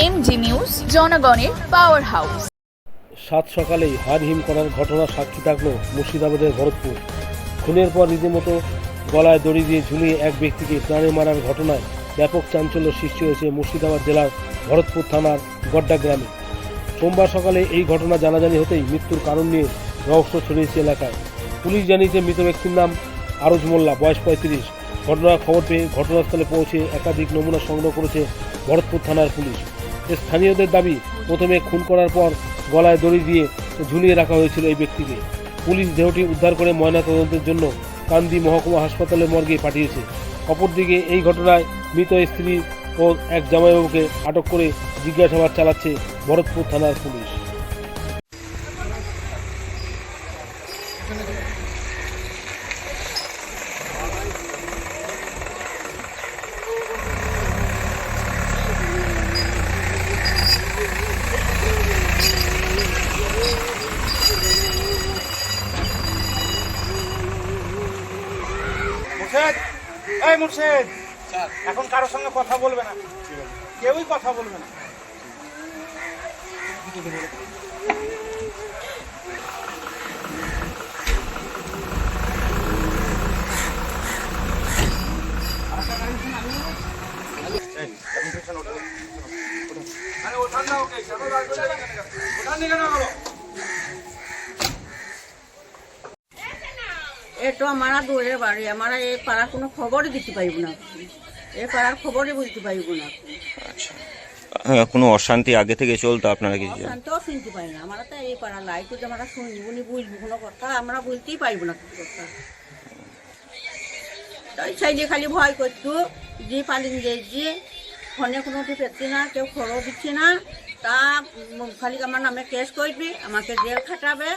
MG news, জনগণের power house. সাত সকালেই হাড়হিম করার ঘটনা সাক্ষী থাকলো মুর্শিদাবাদের ভরতপুর। খুনের পর রীতিমতো গলায় দড়ি দিয়ে ঝুলিয়ে এক ব্যক্তিকে প্রাণে মারার ঘটনায় ব্যাপক চাঞ্চল্য সৃষ্টি হয়েছে মুর্শিদাবাদ জেলার ভরতপুর থানার গড্ডা গ্রামে। সোমবার সকালে এই ঘটনা জানাজানি হতেই মৃত্যুর কারণ নিয়ে রহস্য ছড়িয়েছে এলাকায়। পুলিশ জানিয়েছে মৃত ব্যক্তির নাম আরজ মোল্লা, বয়স 35। ঘটনার খবর পেয়ে ঘটনাস্থলে পৌঁছে একাধিক নমুনা সংগ্রহ করেছে ভরতপুর থানার পুলিশ। স্থানীয়দের দাবি, প্রথমে খুন করার পর গলায় দড়ি দিয়ে ঝুলিয়ে রাখা হয়েছিল এই ব্যক্তিকে। পুলিশ দেহটি উদ্ধার করে ময়নাতদন্তের জন্য কান্দি মহকুমা হাসপাতালে মর্গে পাঠিয়েছে। অপরদিকে এই ঘটনায় মৃত স্ত্রী ও এক জামাইবাবুকে আটক করে জিজ্ঞাসাবাদ চালাচ্ছে ভরতপুর থানার পুলিশ। মুর্শেদ, এখন কারোর সঙ্গে কথা বলবে না, কেউই কথা বলবে না। এটা हमारा दूरे बाड़ी, हमारा ये पारा কোনো খবরই দিতে পাইব না, এই পাড়ার খবরই বুঝতে পাইব না। আচ্ছা, কোনো অশান্তি আগে থেকে চলতো আপনারা কি জানেন? অশান্তিও শুনতে পাই না, আমরা তো এই পাড়া লাইট যে আমরা শুনবো নি, বুঝবো কোনো কথা আমরা বুঝতেই পাইব না কিছু কথা। তাই ছেলে খালি ভয় করতো যে পালিং যে ফোনে কোনো পেছি না, কেউ খবর দিচ্ছে না, তা খালি আমার নামে কেস করবি, আমাকে জেল খাটাবে,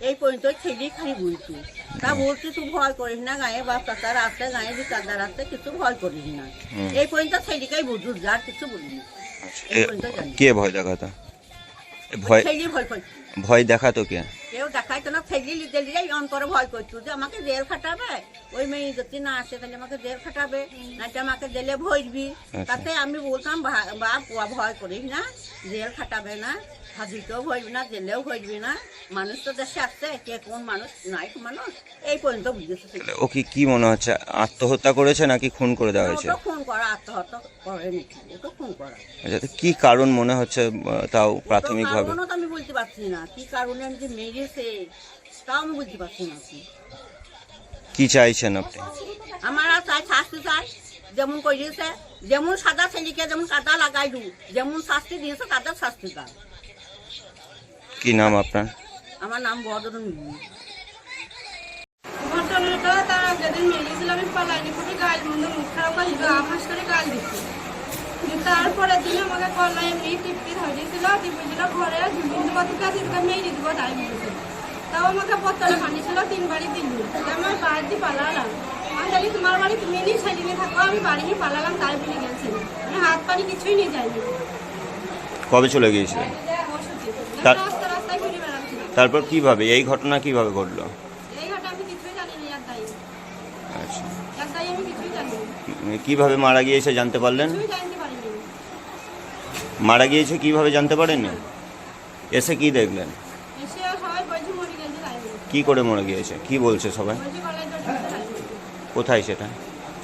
এই পর্যন্ত ছেলেই খালি বলছি। তা বলছি তুই ভয় করিস না, গায়ে বাপ কাকার আছে, গায়ে বিচারদার আছে, কিছু ভয় করিস না। এই পর্যন্ত ছেলেকেই বুঝুস, যার কিছু বলিনি। কে ভয় দেখাতো? ছেলে ভয় করছি, ভয় দেখাতো কে? কেউ দেখাইতো না, ছেলে লিখে লিখে অন্তরে ভয় করতো যে আমাকে জেল খাটাবে, ওই মেয়ে যদি না আসে তাহলে আমাকে জেল খাটাবে, না আমাকে জেলে ভরবি। তাতে আমি বলতাম বাপ ভয় করিস না, জেল খাটাবে না, ফাঁসিতেও ভরবি না, জেলেও ভরবি না, মানুষ তো দেশে আসছে, কে কোন মানুষ নাই মানুষ, এই পর্যন্ত বুঝেছে। ও কি মনে হচ্ছে আত্মহত্যা করেছে নাকি খুন করে দেওয়া হয়েছে? খুন করা, আত্মহত্যা করেনি, ওটা খুন করা। আচ্ছা, কি কারণ মনে হচ্ছে তাও প্রাথমিকভাবে? আমি বলতে পারছি না কি কারণে যে মেরেছে, তাও আমি বুঝতে পারছি না। কি চাইছেন আপনি? আমরা চাই শাস্তি চাই, যেমন করিয়েছে, যেমন সাদা ছেলেকে যেমন কাদা লাগাইলু, যেমন শাস্তি দিয়েছে কাদা শাস্তি দাও। কি নাম আপনার? আমার নাম বদরুন। ঘটনাটা তার যেদিন মেরেছিল আমি পালাইনি, খুবই গাল মন্দ, মুখ খারাপ করে আভাস করে গাল দিচ্ছি। তারপরের দিন আমাকে কল্লা এমনি টিপটি ধরেছিল, টিপে দিল ঘরে ঝুলিয়ে দেবো, তোকে আজকে মেরে দেবো তাই বলেছে। তাও আমাকে বোতলে পানিছিল, 3 বাড়ি দিল, আমার বাড়ি দিয়ে পালালাম। আমি জানি তোমার বাড়ি তুমি নিয়ে সাইডে থাকো, আমি বাড়ি নিয়ে পালালাম, তাই বলে গেছি, আমি হাত পানি কিছুই নিয়ে যাইনি। কবে চলে গিয়েছিলেন? রাস্তায় ঘুরে বেড়াচ্ছিলাম। তারপর কিভাবে এই ঘটনা কিভাবে ঘটলো? এই ঘটনা আমি কিছুই জানি না, দায়ী আচ্ছা, দায়ী আমি কিছুই জানি না, কিভাবে মারা গিয়েছে জানতে পারলেন? কিছুই জানতে পারিনি। মারা গিয়েছে কিভাবে জানতে পারেননি? এসে কি দেখলেন? এসে সবাই বলছে মরে গেছে, তাই বলছে। কি করে মরে গিয়েছে কি বলছে সবাই? বলছে গলায় দড়ি দিয়ে তাই বলছে। কোথায় সেটা?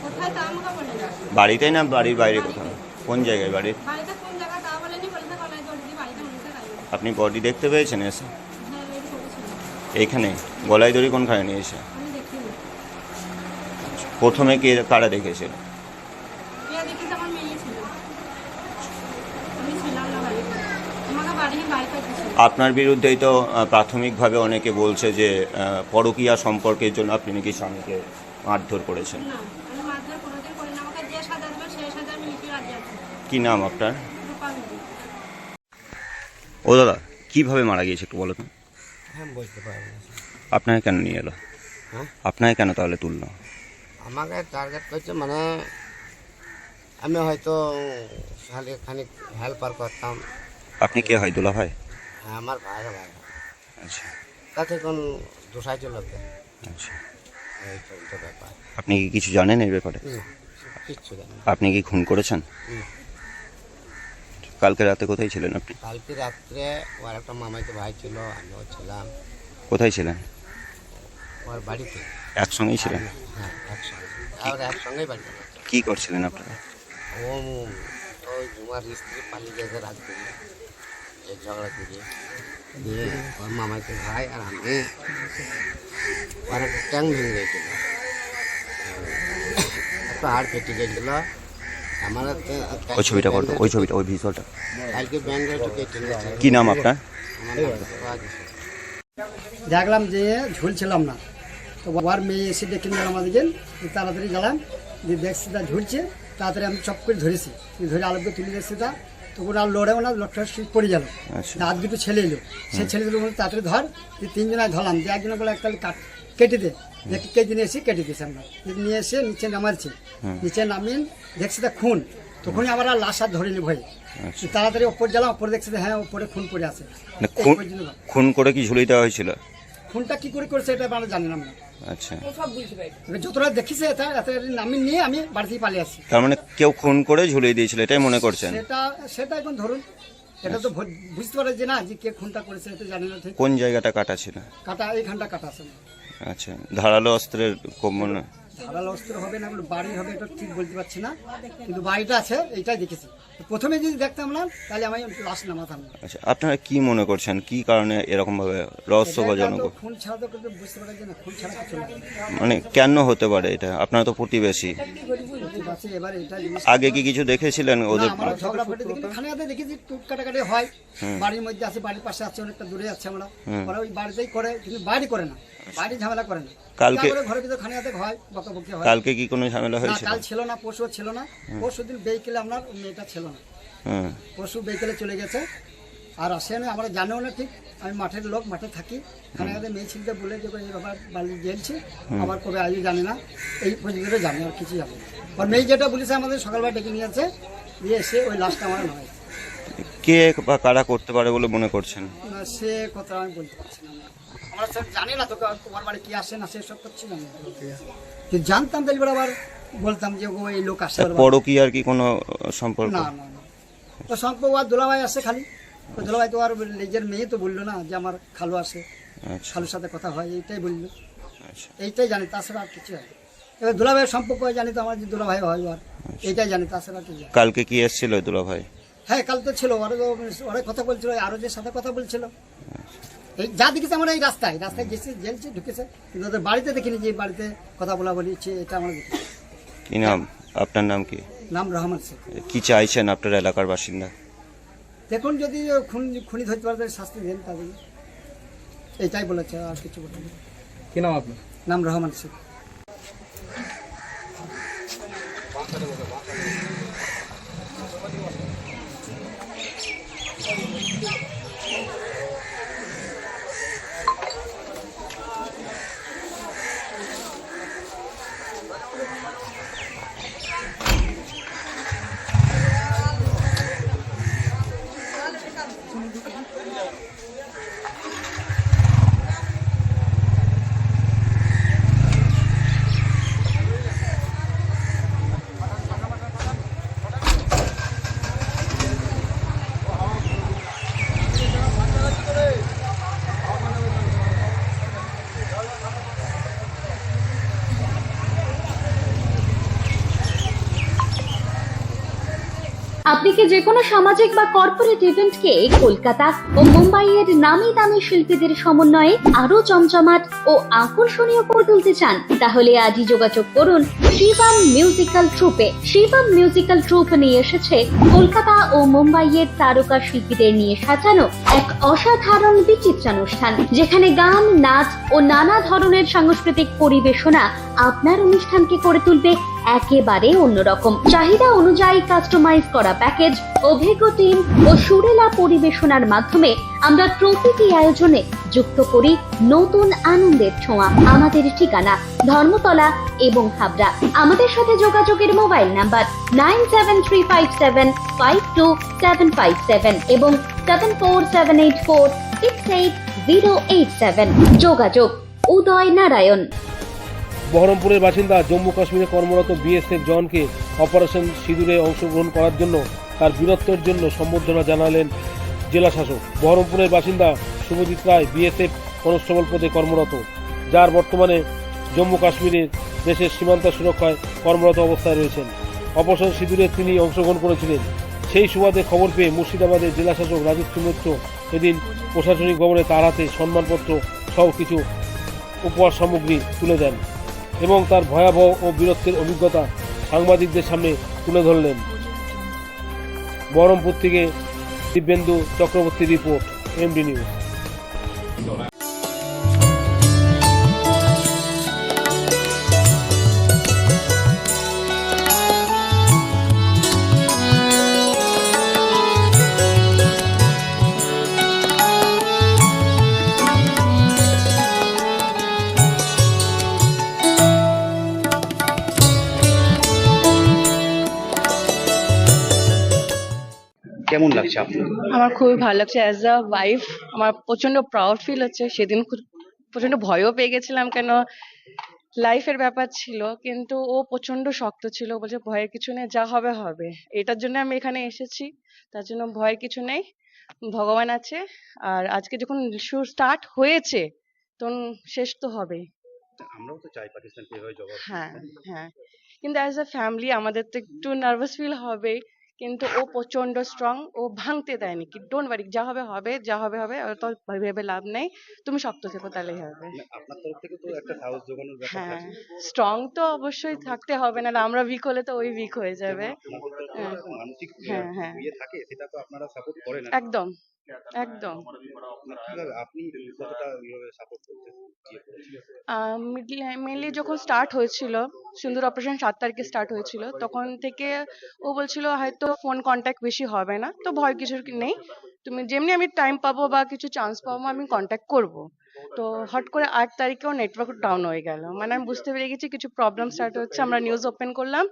কোথায় তা আমাকে বলে না, বাড়িতে না বাড়ির বাইরে কোথাও? কোন জায়গায় বাড়ির? বাড়িতে কোন জায়গা তা বলেনি, বলছে গলায় দড়ি দিয়ে বাড়িতে মরেছে, তাই বলছে। আপনি বডি দেখতে পেয়েছেন এসে? হ্যাঁ, বের করেছিল, এইখানে গলায় দড়ি কোনখানে নিয়েছে? আমি দেখিনি। প্রথমে কারা দেখেছিল? কে দেখেছে? আমার মেয়ে ছিল, আমি ছিলাম না বাড়িতে, আমাকে বাড়িতে ছিল। আপনার বিরুদ্ধেই তো প্রাথমিকভাবে অনেকে বলছে যে পরকীয়া সম্পর্কের জন্য আপনি নাকি স্বামীকে মারধর করেছেন। না, আমি মারধর কোনোদিন করি না, আমাকে যে সাজা দেবে সেই সাজা আমি নিতে রাজি আছি। কি নাম আপনার? রূপা বিবি। ও দাদা, কিভাবে মারা গিয়েছে একটু বলো তো। আমি বুঝতে পারবো না। আপনাকে কেন নিয়ে এলো? হ্যাঁ, আপনাকে কেন তাহলে তুললো? আমাকে টার্গেট করছে, মানে আমি হয়তো খানিক হেল্পার করতাম। আপনি কে হয়, দুলা ভাই? হ্যাঁ, আমার ভাইরা ভাই। আচ্ছা তাতে কোন দোষাইছে লোকে, আচ্ছা, এই তো ব্যাপার। আপনি কি কিছু জানেন এই ব্যাপারে? কিচ্ছু জানি না। আপনি কি খুন করেছেন? হুম। কালকে রাতে কোথায় ছিলেন আপনি? কালকে রাত্রে ওর একটা মামাইতে ভাই ছিল, আমিও ছিলাম কোথায় ছিলেন? ওর বাড়িতে। একসঙ্গেই ছিলেন? হ্যাঁ, একসঙ্গে, আর একসঙ্গেই বাড়িতে। কি করছিলেন আপনারা? ও ওই তোমার স্ত্রী পালিয়ে গেছে রাত করে, এই ঝগড়া করে দিয়ে ওর মামাইতে ভাই আর আমি, ওর একটা ট্যাং ভেঙে গেছিল, একটা হাড় ফেটে গেছিল। আমার ওই ছবিটা করতো, ওই ছবিটা, ওই ভিজুয়ালটা। কালকে ব্যান্ডে একটু কেটে নিয়েছে। কি নাম আপনার? আমার নাম সোহাগ হোসেন। দেখলাম যে ঝুলছিলাম না, তো ওর মেয়ে এসে ডেকে নিলাম আমাদেরকে, তাড়াতাড়ি গেলাম, যে দেখছি তা ঝুলছে, তাড়াতাড়ি আমি চপ করে ধরেছি, ধরে আলোকে তুলে দেখছি তা, তখন আর লড়েও না, লটটা পড়ে গেল। আচ্ছা। হাত দুটো ছেলে এলো, সে ছেলেগুলো বলে তাড়াতাড়ি ধর, যে তিনজনায় ধরলাম, যে একজনে বলে একটা কেটে দে, দেখি কেটে নিয়ে এসে কেটে দিয়েছি আমরা, নিয়ে এসে নিচে নামাচ্ছি, নিচে নামিয়ে দেখছি তা খুন, তখনই আবার আর লাশ আর ধরিনি ভয়ে, তাড়াতাড়ি ওপর গেলাম, ওপরে দেখছি হ্যাঁ ওপরে খুন পড়ে আছে। মানে এই খুন পর্যন্ত না। খুন করে কি ঝুলিয়ে দেওয়া হয়েছিল? খুনটা কি করে করেছে এটা আমরা জানি না আমরা, আচ্ছা, এবার যতটা দেখিছে এটা নামি নিয়ে আমি বাড়ি থেকে পালিয়ে আসছি। তার মানে কেউ খুন করে ঝুলিয়ে দিয়েছিল, এটাই মনে করছেন? সেটা এখন ধরুন, এটা তো বুঝতে পারে যে না, যে কে খুনটা করেছে এটা জানি না ঠিক। কোন জায়গাটা কাটা ছিল? কাটা এইখানটা কাটা আছে, আচ্ছা, ধারালো অস্ত্রের মনে? ধারালো অস্ত্র হবে না বাড়ি হবে এটা ঠিক বলতে পারছি না, কিন্তু বাড়িটা আছে এইটাই দেখেছি। প্রথমে যদি দেখতাম না তাহলে আমি লাশ নামাতাম না। আচ্ছা, আপনারা কি মনে করছেন, কি কারণে এরকম ভাবে রহস্যজনক? এটা তো খুন ছাড়া তো কিন্তু বুঝতে পারা যায় না, খুন ছাড়া কিছু না। মানে কেন হতে পারে এটা? আপনারা তো প্রতিবেশী, বুঝতে পারছি, এবার এটা জিনিস আগে কি কিছু দেখেছিলেন ওদের? আমরা ঝগড়া ফটে দেখি, খানিয়াতে দেখেছি টুক কাটাকাটি হয়, বাড়ির মধ্যে আছে, বাড়ির পাশে আছে, অনেকটা দূরে আছে আমরা, ওরা ওই বাড়িতেই করে, কিন্তু বাড়ি করে না, বাড়ি ঝামেলা করে না। কালকে ঘরের ভিতরে খানিয়াতে হয়, বকাবকি হয়। কালকে কি কোনো ঝামেলা না, হয়েছিল? কাল ছিল না, পরশু ছিল না, পরশু দিন বেইকেলে আপনার মেয়েটা ছিল না, হ্যাঁ, পরশু বেইকেলে চলে গেছে, আর আসে না, আমরা জানিও না ঠিক, আমি মাঠের লোক, মাঠে থাকি, খানিয়াতে মেয়ে ছিলতে বলে যে এই ব্যাপার বাড়ি গেলছে, আবার কবে আজও জানি না, এই পর্যন্ত জানি আর কিছু জানি না। আর মেয়ে যেটা বলেছে আমাদের সকালবেলা ডেকে নিয়ে আছে, দিয়ে এসে ওই লাশটা আমার নয়, কে বা কারা করতে পারে বলে মনে করছেন? না, সে কথা আমি বলতে পারছি না, আমরা স্যার জানি না তো তোমার বাড়ি কি আসে না, সে সব করছি না, কিন্তু জানতাম তাহলে এবার আবার বলতাম যে ও এই লোক আসে। পরকীয়ার কি কোনো সম্পর্ক? না না না, তো সম্পর্ক আর দোলাভাই আসে খালি, তো দোলাভাই তো আর নিজের মেয়ে তো বললো না যে আমার খালু আসে, আচ্ছা, খালুর সাথে কথা হয়, এইটাই বললো, আচ্ছা, এইটাই জানি, তাছাড়া আর কিছু হয় না। এবার দোলাভাইয়ের সম্পর্ক জানি তো আমার যে দোলাভাই হয়, আর এইটাই জানি, তাছাড়া আর কিছু জানি না। কালকে কি এসেছিল দুলা ভাই? হ্যাঁ, কাল তো ছিল, ওরা কথা বলছিল, আরো যে সাথে কথা বলছিল, এই যা দেখেছে আমরা এই রাস্তায় গেছে, জেলছে, ঢুকেছে, কিন্তু ওদের বাড়িতে দেখিনি যে বাড়িতে কথা বলা বলিছে, এটা আমরা দেখি। কি নাম আপনার? নাম কি? নাম রহমান শেখ। কি চাইছেন আপনার এলাকার বাসিন্দা? দেখুন যদি খুনি ধরতে পারে তাদের শাস্তি দেন তাদের, এইটাই বলেছে, আর কিছু বলতে নেই। কি নাম আপনার? নাম রহমান শেখ। আপনি কি যে কোনো সামাজিক বা কর্পোরেট ইভেন্টকে কলকাতা ও মুম্বাইয়ের নামি দামি শিল্পীদের সমন্বয়ে আরো জমজমাট ও আকর্ষণীয় করে তুলতে চান? তাহলে আজই যোগাযোগ করুন শিবম মিউজিক্যাল ট্রুপে। শিবম মিউজিক্যাল ট্রুপ নিয়ে এসেছে কলকাতা ও মুম্বাইয়ের তারকা শিল্পীদের নিয়ে সাজানো এক অসাধারণ বিচিত্রানুষ্ঠান, যেখানে গান, নাচ ও নানা ধরনের সাংস্কৃতিক পরিবেশনা আপনার অনুষ্ঠানকে করে তুলবে একেবারে অন্যরকম। চাহিদা অনুযায়ী কাস্টমাইজ করা প্যাকেজ, অভিজ্ঞ টিম ও সুরেলা পরিবেশনার মাধ্যমে আমরা প্রতিটি আয়োজনে যুক্ত করি নতুন আনন্দের ছোঁয়া। আমাদের ঠিকানা ধর্মতলা এবং হাবড়া। আমাদের সাথে যোগাযোগের মোবাইল নাম্বার 9735752757 এবং 7478468087। যোগাযোগ উদয় নারায়ণ। বহরমপুরের বাসিন্দা জম্মু কাশ্মীরে কর্মরত বিএসএফ জওয়ানকে অপারেশন সিঁদুরে অংশগ্রহণ করার জন্য তার বীরত্বের জন্য সম্বর্ধনা জানালেন জেলা শাসক। বহরমপুরের বাসিন্দা শুভজিৎ রায় বিএসএফ কনস্টেবল পদে কর্মরত, যার বর্তমানে জম্মু কাশ্মীরের দেশের সীমান্ত সুরক্ষায় কর্মরত অবস্থায় রয়েছেন। অপারেশন সিঁদুরে তিনি অংশগ্রহণ করেছিলেন। সেই সুবাদে খবর পেয়ে মুর্শিদাবাদের জেলা শাসক রাজশ্রী মিত্র এদিন প্রশাসনিক ভবনে তার হাতে সম্মানপত্র সহ কিছু উপহার সামগ্রী তুলে দেন এবং তার ভয়াবহ ও বীরত্বের অভিজ্ঞতা সাংবাদিকদের সামনে তুলে ধরলেন। বহরমপুর থেকে Dibyendu Chakraborty report, MD news. কেমন লাগছে আপনার? আমার খুবই ভালো লাগছে। অ্যাজ আ ওয়াইফ আমার প্রচন্ড প্রাউড ফিল হচ্ছে। সেদিন প্রচন্ড ভয়ও পেয়ে গেছিলাম, কেন লাইফের ব্যাপার ছিল, কিন্তু ও প্রচন্ড শক্ত ছিল, বলছে ভয়ের কিছু নেই, যা হবে হবে। এটার জন্য আমি এখানে এসেছি, তার জন্য ভয়ের কিছু নেই, ভগবান আছে। আর আজকে যখন স্টার্ট হয়েছে তখন শেষ তো হবেই। আমরাও তো চাই পাকিস্তান কিভাবে জবাব। হ্যাঁ হ্যাঁ, কিন্তু অ্যাজ আ ফ্যামিলি আমাদের তো একটু নার্ভাস ফিল হবে, কিন্তু ও প্রচন্ড স্ট্রং, ও ভাঙতে দেয়নি। কি ডোন্ট ওয়ারি, যা হবে হবে, যা হবে হবে, তো ভেবে লাভ নেই, তুমি শক্ত থেকো তাহলেই হবে। আপনার তরফ থেকে তো একটা সাহস জোগানোর ব্যাপার হ্যাঁ, আছে। স্ট্রং তো অবশ্যই থাকতে হবে, না আমরা উইক হলে তো ওই উইক হয়ে যাবে। আপনাদের তরফ থেকে একটা মানসিক হ্যাঁ হ্যাঁ, ইয়ে থাকে, সেটা তো আপনারা সাপোর্ট করেন। একদম একদম। কিভাবে আপনি কতটা এইভাবে সাপোর্ট করতে গিয়ে করেছিলেন? মেনলি যখন স্টার্ট হয়েছিল, সিন্দুর অপারেশন 7 তারিখে স্টার্ট হয়েছিল, তখন থেকে ও বলছিল হয়তো ফোন কন্ট্যাক্ট বেশি হবে না, তো ভয় কিছু নেই, তুমি যেমনি আমি টাইম পাবো বা কিছু চান্স পাবো আমি কন্ট্যাক্ট করব। তো হট করে 8 তারিখেও নেটওয়ার্ক ডাউন হয়ে গেল, মানে আমি বুঝতে পেরে গেছি কিছু প্রবলেম স্টার্ট হচ্ছে। আমরা নিউজ ওপেন করলাম,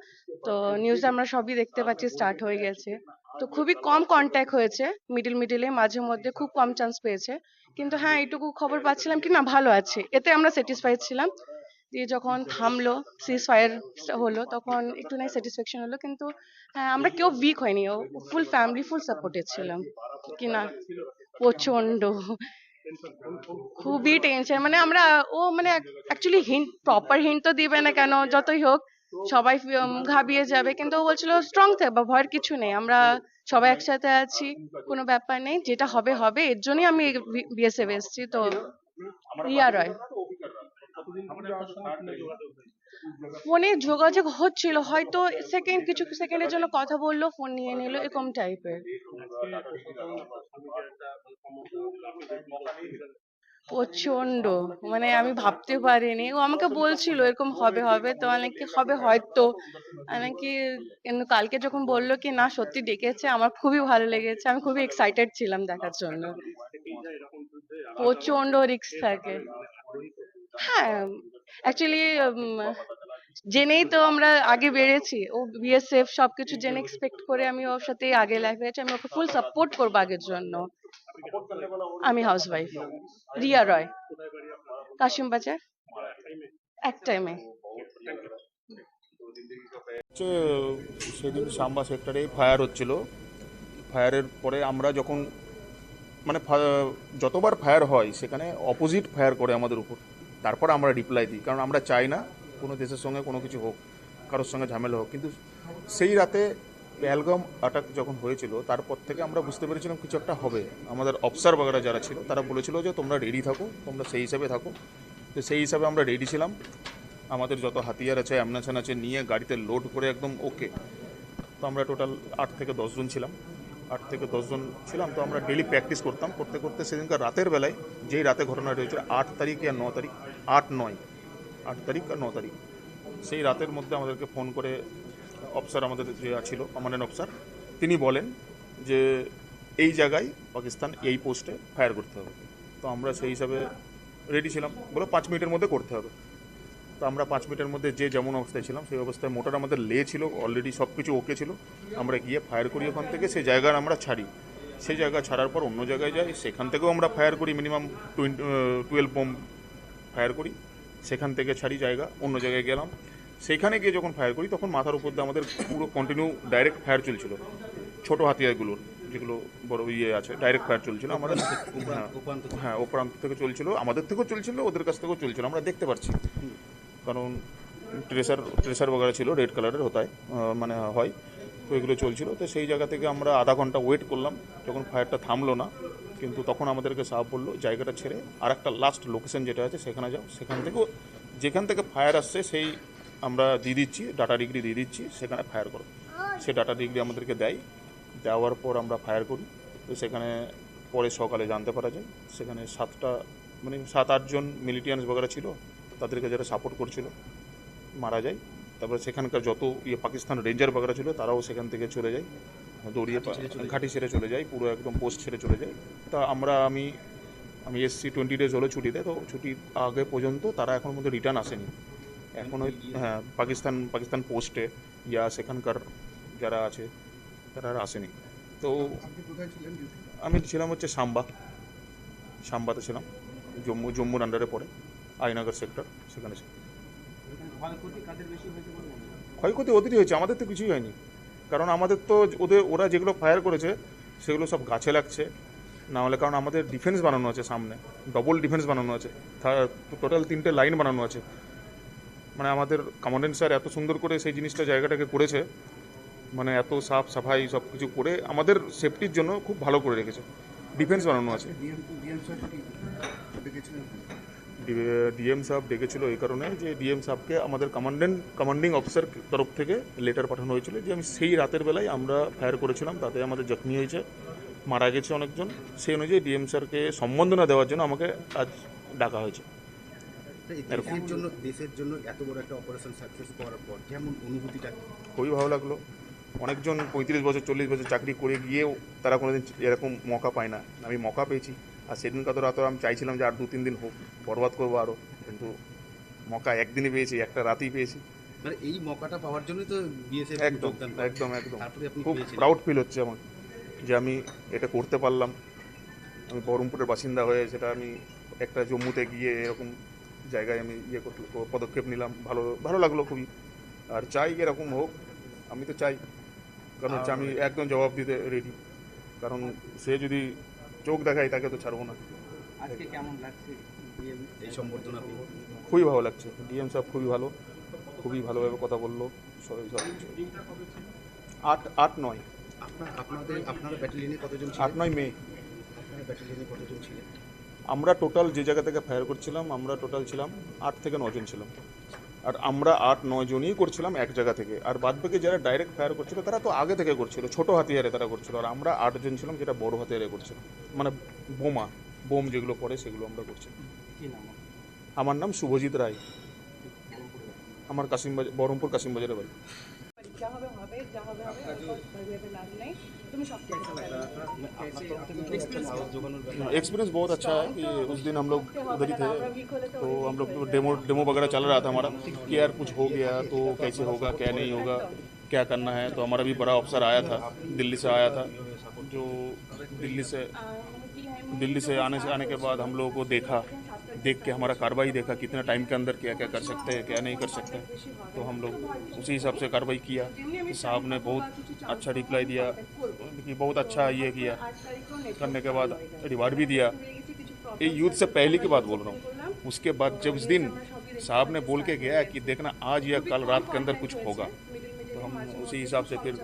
তো নিউজে আমরা সবই দেখতে পাচ্ছি স্টার্ট হয়ে গেছে। তো খুবই কম কন্ট্যাক্ট হয়েছে, মিডিলে মাঝে মধ্যে খুব কম চান্স পেয়েছে, কিন্তু হ্যাঁ এইটুকু খবর পাচ্ছিলাম কি না ভালো আছে, এতে আমরা স্যাটিসফাইড ছিলাম। দিয়ে যখন থামলো, সিজ ফায়ার হলো, তখন একটু নাই স্যাটিসফ্যাকশন হলো, কিন্তু হ্যাঁ আমরা কেউ উইক হয়নি, ও ফুল ফ্যামিলি ফুল সাপোর্টেড ছিলাম কি না। প্রচন্ড খুবই টেনশন, মানে আমরা ও মানে অ্যাকচুয়ালি হিন্ট, প্রপার হিন্ট তো দিবে না, কেন যতই হোক সবাই ঘাবিয়ে যাবে, কিন্তু ও বলছিল স্ট্রং থাকবা, ভয়ের কিছু নেই, আমরা সবাই একসাথে আছি, কোনো ব্যাপার নেই, যেটা হবে হবে। এর জন্যই আমি বিএসএফ এসেছি। তো রিয়া রয়, ফোনে যোগাযোগ হচ্ছিল, হয়তো কিছু সেকেন্ডের জন্য কথা বললো, ফোন নিয়ে নিল, এরকম টাইপের। প্রচন্ড, মানে আমি ভাবতে পারিনি, ও আমাকে বলছিল এরকম হবে হবে, তো অনেকে হবে হয়তো, নাকি কিন্তু কালকে যখন বললো কি না সত্যি ডেকেছে, আমার খুবই ভালো লেগেছে, আমি খুবই এক্সাইটেড ছিলাম দেখার জন্য। প্রচন্ড রিস্ক থাকে। হ্যাঁ, অ্যাকচুয়ালি জেনেই তো আমরা আগে বেড়েছি, ও বিএসএফ সবকিছু জেনে এক্সপেক্ট করে আমি ওর সাথে আগে লাইফে আছি, আমি ওকে ফুল সাপোর্ট করবো আগের জন্য। আমি হাউস ওয়াইফ, রিয়া রয়, কাশিম বাজার, এক টাইমে। সেদিন সাম্বা সেক্টরে ফায়ার হচ্ছিল। ফায়ারের পরে আমরা যখন মানে যতবার ফায়ার হয় সেখানে অপোজিট ফায়ার করে আমাদের উপর, তারপর আমরা রিপ্লাই দিই, কারণ আমরা চাই না কোনো দেশের সঙ্গে কোনো কিছু হোক, কারোর সঙ্গে ঝামেলা হোক। কিন্তু সেই রাতে পেহেলগাম অ্যাটাক যখন হয়েছিল, তারপর থেকে আমরা বুঝতে পেরেছিলাম কিছু একটা হবে। আমাদের অফিসার বাগেরা যারা ছিল তারা বলেছিল যে তোমরা রেডি থাকো, তোমরা সেই হিসাবে থাকো। তো সেই হিসাবে আমরা রেডি ছিলাম, আমাদের যত হাতিয়ার আছে অ্যামুনেশন আছে নিয়ে গাড়িতে লোড করে একদম ওকে। তো আমরা টোটাল 8 থেকে 10 জন ছিলাম, 8 থেকে 10 জন ছিলাম। তো আমরা ডেলি প্র্যাকটিস করতাম, করতে করতে সেদিনকার রাতের বেলায়, যেই রাতে ঘটনাটা হয়েছিল 8 তারিখ আর 9 তারিখ, 8 তারিখ আর 9 তারিখ, সেই রাতের মধ্যে আমাদেরকে ফোন করে অফিসার আমাদের যে ছিল কমান্ডেন্ট অফিসার, তিনি বলেন যে এই জায়গায় পাকিস্তান এই পোস্টে ফায়ার করতে হবে। তো আমরা সেই হিসাবে রেডি ছিলাম, বলে 5 মিনিটের মধ্যে করতে হবে। তো আমরা 5 মিনিটের মধ্যে যে যেমন অবস্থায় ছিলাম সেই অবস্থায়, মোটর আমাদের লে ছিল অলরেডি, সব কিছু ওকে ছিল। আমরা গিয়ে ফায়ার করি, ওখান থেকে সেই জায়গার আমরা ছাড়ি। সেই জায়গা ছাড়ার পর অন্য জায়গায় যাই, সেখান থেকেও আমরা ফায়ার করি, মিনিমাম 12 বোম ফায়ার করি। সেখান থেকে ছাড়ি জায়গা, অন্য জায়গায় গেলাম। সেইখানে গিয়ে যখন ফায়ার করি তখন মাথার উপর দিয়ে আমাদের পুরো কন্টিনিউ ডাইরেক্ট ফায়ার চলছিল। ছোট হাতিয়ারগুলোর, যেগুলো বড় ইয়ে আছে, ডাইরেক্ট ফায়ার চলছিল আমাদের। হ্যাঁ, ও প্রান্ত থেকে চলছিল, আমাদের থেকেও চলছিল, ওদের কাছ থেকেও চলছিল, আমরা দেখতে পাচ্ছি। কারণ ট্রেসার বগেরা ছিল, রেড কালারের মানে হয়, তো এগুলো চলছিল। তো সেই জায়গা থেকে আমরা আধা ঘন্টা ওয়েট করলাম, যখন ফায়ারটা থামলো না, কিন্তু তখন আমাদেরকে সাহেব বললো জায়গাটা ছেড়ে আর একটা লাস্ট লোকেশন যেটা আছে সেখানে যাও, সেখান থেকেও যেখান থেকে ফায়ার আসছে সেই আমরা দিয়ে দিচ্ছি, ডাটা ডিগ্রি দিয়ে দিচ্ছি, সেখানে ফায়ার করো। সে ডাটা ডিগ্রি আমাদেরকে দেওয়ার পর আমরা ফায়ার করি। তো সেখানে পরে সকালে জানতে পারা যায় সেখানে 7-8 জন মিলিটিয়ান্স বগেরা ছিল, তাদেরকে যারা সাপোর্ট করছিল মারা যায়। তারপরে সেখানকার যত পাকিস্তান রেঞ্জার বগেরা ছিল তারাও সেখান থেকে চলে যায়, দৌড়িয়ে ঘাঁটি ছেড়ে চলে যায়, পুরো একদম পোস্ট ছেড়ে চলে যায়। তা আমি এসছি 20 ডেজ হলো ছুটিতে, তো ছুটির আগে পর্যন্ত তারা এখন মধ্যে রিটার্ন আসেনি এখন। হ্যাঁ, পাকিস্তান পোস্টে ইয়া সেখানকার যারা আছে তারা আর আসেনি। তো আমি ছিলাম হচ্ছে সাম্বাতে ছিলাম, জম্মুর আন্ডারে পড়ে, আইনগর সেক্টর, সেখানে ছিল। ক্ষয়ক্ষতি ওদেরই হয়েছে, আমাদের তো কিছুই হয়নি। কারণ আমাদের তো ওরা যেগুলো ফায়ার করেছে সেগুলো সব গাছে লাগছে, না হলে কারণ আমাদের ডিফেন্স বানানো আছে, সামনে ডবল ডিফেন্স বানানো আছে, টোটাল 3টে লাইন বানানো আছে। মানে আমাদের কমান্ডেন্ট স্যার এত সুন্দর করে সেই জিনিসটা জায়গাটাকে করেছে, মানে এত সাফ সাফাই সব কিছু করে আমাদের সেফটির জন্য খুব ভালো করে রেখেছে, ডিফেন্স বানানো আছে। ডিএম সাহেব ডেকেছিল এই কারণে যে ডিএম সাহেবকে আমাদের কমান্ডিং অফিসার তরফ থেকে লেটার পাঠানো হয়েছিল যে আমি সেই রাতের বেলায় আমরা ফায়ার করেছিলাম, তাতে আমাদের জখমি হয়েছে, মারা গেছে অনেকজন। সেই অনুযায়ী ডিএম স্যারকে সম্বর্ধনা দেওয়ার জন্য আমাকে আজ ডাকা হয়েছে। দেশের জন্য এত বড় একটা অপারেশন সাকসেস করার পর কেমন অনুভূতিটা? খুবই ভালো লাগলো। অনেকজন 35 বছর 40 বছর চাকরি করে গিয়েও তারা কোনোদিন এরকম মৌকা পায় না, আমি মৌকা পেয়েছি। আর সেদিনকার তো রাতে আমি চাইছিলাম যে আর 2-3 দিন হোক, বরবাদ করবো আরও, কিন্তু মৌকা একদিনই পেয়েছি, একটা রাতেই পেয়েছি। মানে এই মৌকাটা পাওয়ার জন্যই তো বিএসএফ একদম খুব প্রাউড ফিল হচ্ছে আমার যে আমি এটা করতে পারলাম। আমি বহরমপুরের বাসিন্দা হয়ে সেটা আমি একটা জম্মুতে গিয়ে এরকম জায়গায় আমি পদক্ষেপ নিলাম, ভালো লাগলো খুবই। আর চাই এরকম হোক, আমি তো চাই, কারণ হচ্ছে আমি একদম জবাব দিতে রেডি, কারণ সে যদি চোখ দেখায় তাকে তো ছাড়বো না। আজকে কেমন লাগছে এই সম্বর্ধনা পেয়ে? খুবই ভালো লাগছে, ডিএম সাহেব খুবই ভালোভাবে কথা বললো। 8-9 আপনারা ব্যাটালিয়নে কতজন ছিলেন? 8-9 মে আপনারা ব্যাটালিয়নে কতজন ছিলেন? আমরা টোটাল যে জায়গা থেকে ফায়ার করছিলাম আমরা টোটাল ছিলাম 8 থেকে 9 জন ছিলাম। আর আমরা 8-9 জনই করছিলাম এক জায়গা থেকে, আর বাদবাকি যারা ডাইরেক্ট ফায়ার করছিল তারা তো আগে থেকে করছিল, ছোট হাতিয়ারে তারা করছিল। আর আমরা 8 জন ছিলাম যেটা বড় হাতিয়ারে করছিলাম, মানে বোম যেগুলো পড়ে সেগুলো আমরা করছিলাম। আমার নাম শুভজিৎ রায়, আমার বহরমপুর কাশিমবাজারে বাড়ি। एक्सपीरियंस बहुत अच्छा है कि उस दिन हम लोग उधर ही थे, तो हम लोग डेमो वगैरह चल रहा था हमारा कि यार कुछ हो गया तो कैसे होगा, क्या नहीं होगा, क्या करना है। तो हमारा भी बड़ा अफसर आया था, दिल्ली से आया था, जो दिल्ली से आने के बाद हम लोगों को देख के हमारा कार्रवाई देखा, कितना टाइम के अंदर क्या क्या कर सकते हैं, क्या नहीं कर सकते। तो हम लोग उसी हिसाब से कार्रवाई किया। साहब ने बहुत अच्छा रिप्लाई दिया कि बहुत अच्छा ये किया, करने के बाद रिवार्ड भी दिया। ये यूथ से पहले की बात बोल रहा हूँ। उसके बाद जब उस दिन साहब ने बोल के गया कि देखना आज या कल रात के अंदर कुछ होगा, तो हम उसी हिसाब से फिर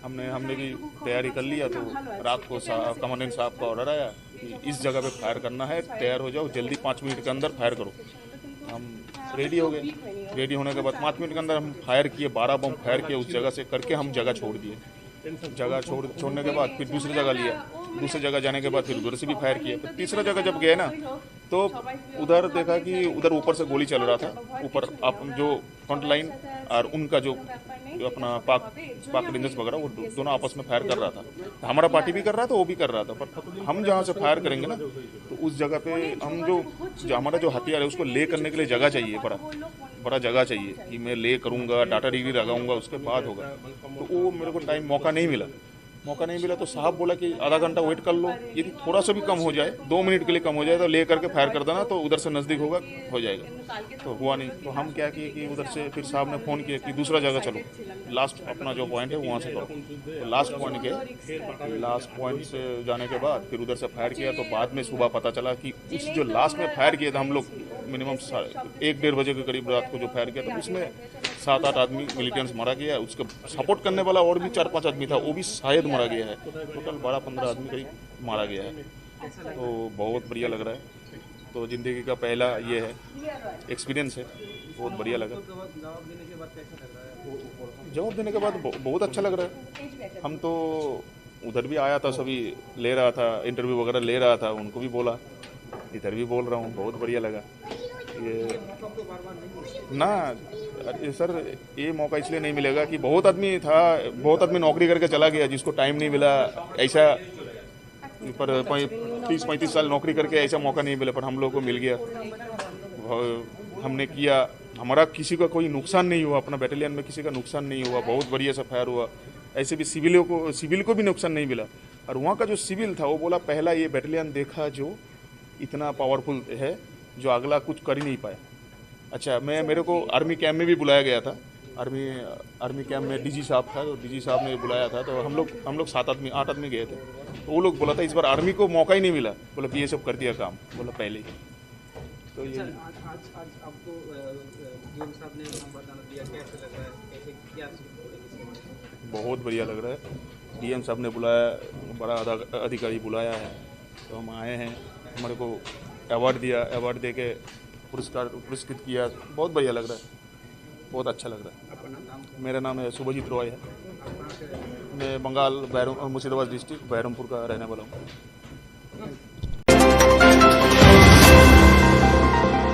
हमने भी तैयारी कर लिया। तो रात को कमांडेंट साहब का ऑर्डर आया कि इस जगह पे फायर करना है, तैयार हो जाओ, जल्दी 5 मिनट के अंदर फायर करो। हम रेडी हो गए। रेडी होने के बाद 5 मिनट के अंदर हम फायर किए, 12 बम फायर किए उस जगह से करके हम जगह छोड़ दिए। जगह छोड़ने के बाद फिर दूसरी जगह लिया, दूसरी जगह जाने के बाद फिर उधर से भी फायर किया। फिर तीसरा जगह जब गए ना तो उधर देखा कि उधर ऊपर से गोली चल रहा था, ऊपर जो फ्रंट लाइन और उनका जो अपना पाक रेंजर्स वगैरह वो दोनों आपस में फायर कर रहा था। हमारा पार्टी भी कर रहा था, वो भी कर रहा था। पर हम जहाँ से फायर करेंगे ना तो उस जगह पे हम जो हमारा जो हथियार है उसको ले करने के लिए जगह चाहिए, बड़ा जगह चाहिए कि मैं ले करूँगा, डाटा डिग्री लगाऊंगा, उसके बाद होगा। तो वो मेरे को मौका नहीं मिला। मौका नहीं मिला तो साहब बोला कि आधा घंटा वेट कर लो, यदि थोड़ा सा भी कम हो जाए, 2 मिनट के लिए कम हो जाए तो ले करके फायर कर देना, तो उधर से नज़दीक होगा, हो जाएगा। तो हुआ नहीं, तो हम क्या किए कि उधर से फिर साहब ने फ़ोन किया कि दूसरा जगह चलो, लास्ट अपना जो पॉइंट है वहाँ से करो। तो लास्ट पॉइंट गए, लास्ट पॉइंट से जाने के बाद फिर उधर से फायर किया। तो बाद में सुबह पता चला कि उस जो लास्ट में फायर किया था हम लोग, मिनिमम 1-1:30 बजे के करीब रात को जो फायर किया था, उसमें 7-8 आदमी मिलिटेंट्स मारा गया है। उसका सपोर्ट करने वाला और भी 4-5 आदमी था, वो भी शायद मारा गया है। टोटल 12-15 आदमी करीब मारा गया है। तो बहुत बढ़िया लग रहा है। तो ज़िंदगी का पहला ये है एक्सपीरियंस है, बहुत बढ़िया लगा। जवाब देने के बाद बहुत अच्छा लग रहा है। हम तो उधर भी आया था, सभी ले रहा था, इंटरव्यू वगैरह ले रहा था, उनको भी बोला, इधर भी बोल रहा हूँ, बहुत बढ़िया लगा ये ना। अरे सर, ये मौका इसलिए नहीं मिलेगा कि बहुत आदमी नौकरी करके चला गया जिसको टाइम नहीं मिला, ऐसा पर 30-35 साल नौकरी करके ऐसा मौका नहीं मिला, पर हम लोग को मिल गया। हमने किया, हमारा किसी का कोई नुकसान नहीं हुआ, अपना बैटालियन में किसी का नुकसान नहीं हुआ, बहुत बढ़िया सा फायर हुआ। ऐसे भी सिविल को भी नुकसान नहीं मिला। और वहाँ का जो सिविल था वो बोला पहला ये बैटालियन देखा जो इतना पावरफुल है, जो अगला कुछ कर ही नहीं पाया। अच्छा, मेरे को आर्मी कैंप में भी बुलाया गया था, आर्मी कैंप में डीजी साहब था, तो डीजी साहब ने बुलाया था, तो हम लोग 8 आदमी गए थे। तो वो लोग बोला था इस बार आर्मी को मौका ही नहीं मिला, बोला बीएसएफ कर दिया काम, बोला पहले ही। तो ये आपको डीएम साहब ने वरदान दिया, कैसे लग रहा है, कैसे क्या बहुत बढ़िया लग रहा है। डीएम साहब ने बुलाया, बड़ा अधिकारी बुलाया है, तो हम आए हैं। हमारे को अवार्ड दिया, अवार्ड दे के पुरस्कृत किया, बहुत बढ़िया लग रहा है, बहुत अच्छा लग रहा है। मेरा नाम है शुभजीत रॉय है, मैं बंगाल मुर्शिदाबाद डिस्ट्रिक्ट बहरमपुर का रहने वाला हूँ।